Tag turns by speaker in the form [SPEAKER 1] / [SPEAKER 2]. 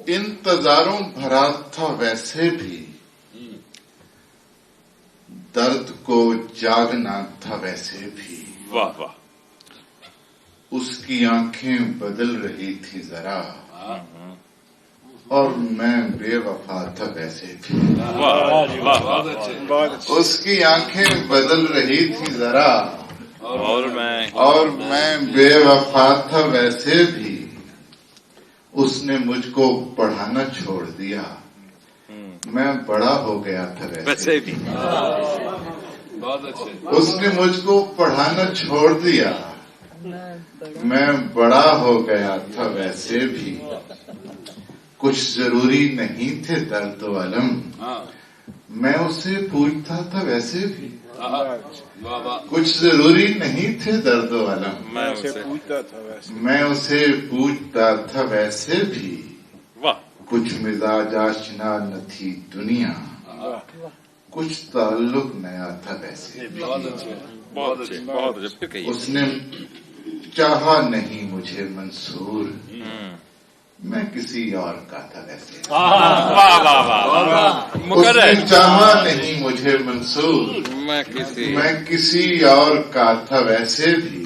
[SPEAKER 1] इंतजारों भरा था वैसे भी, दर्द को जागना था वैसे भी।
[SPEAKER 2] वाह वाह।
[SPEAKER 1] उसकी आंखें बदल रही थी जरा, और मैं बेवफा था वैसे भी।
[SPEAKER 2] वाह वाह।
[SPEAKER 1] उसकी आंखें बदल रही थी जरा,
[SPEAKER 2] और
[SPEAKER 1] मैं बेवफा था वैसे भी। उसने मुझको पढ़ाना छोड़ दिया, मैं बड़ा हो गया था वैसे भी।
[SPEAKER 3] बहुत अच्छे।
[SPEAKER 1] उसने मुझको पढ़ाना छोड़ दिया, मैं बड़ा हो गया था वैसे भी। कुछ जरूरी नहीं थे दर्द व अलम, मैं उसे पूछता था वैसे भी। कुछ जरूरी नहीं थे दर्द व अलम,
[SPEAKER 2] मैं उसे पूछता था वैसे।
[SPEAKER 1] मैं उसे पूछता था वैसे भी।
[SPEAKER 2] वाह।
[SPEAKER 1] कुछ मिजाज आशना न थी दुनिया, कुछ ताल्लुक नया था वैसे भी।
[SPEAKER 3] बहुत अच्छे।
[SPEAKER 2] बहुत अच्छे बहुत अच्छे। फिर कहिए।
[SPEAKER 1] उसने चाहा नहीं मुझे मंसूर, मैं किसी और का था वैसे।
[SPEAKER 2] वाह वाह वाह। मुकर्रर।
[SPEAKER 1] उसने चाहा नहीं मुझे मंसूर,
[SPEAKER 2] मैं
[SPEAKER 1] मैं किसी और का था वैसे भी।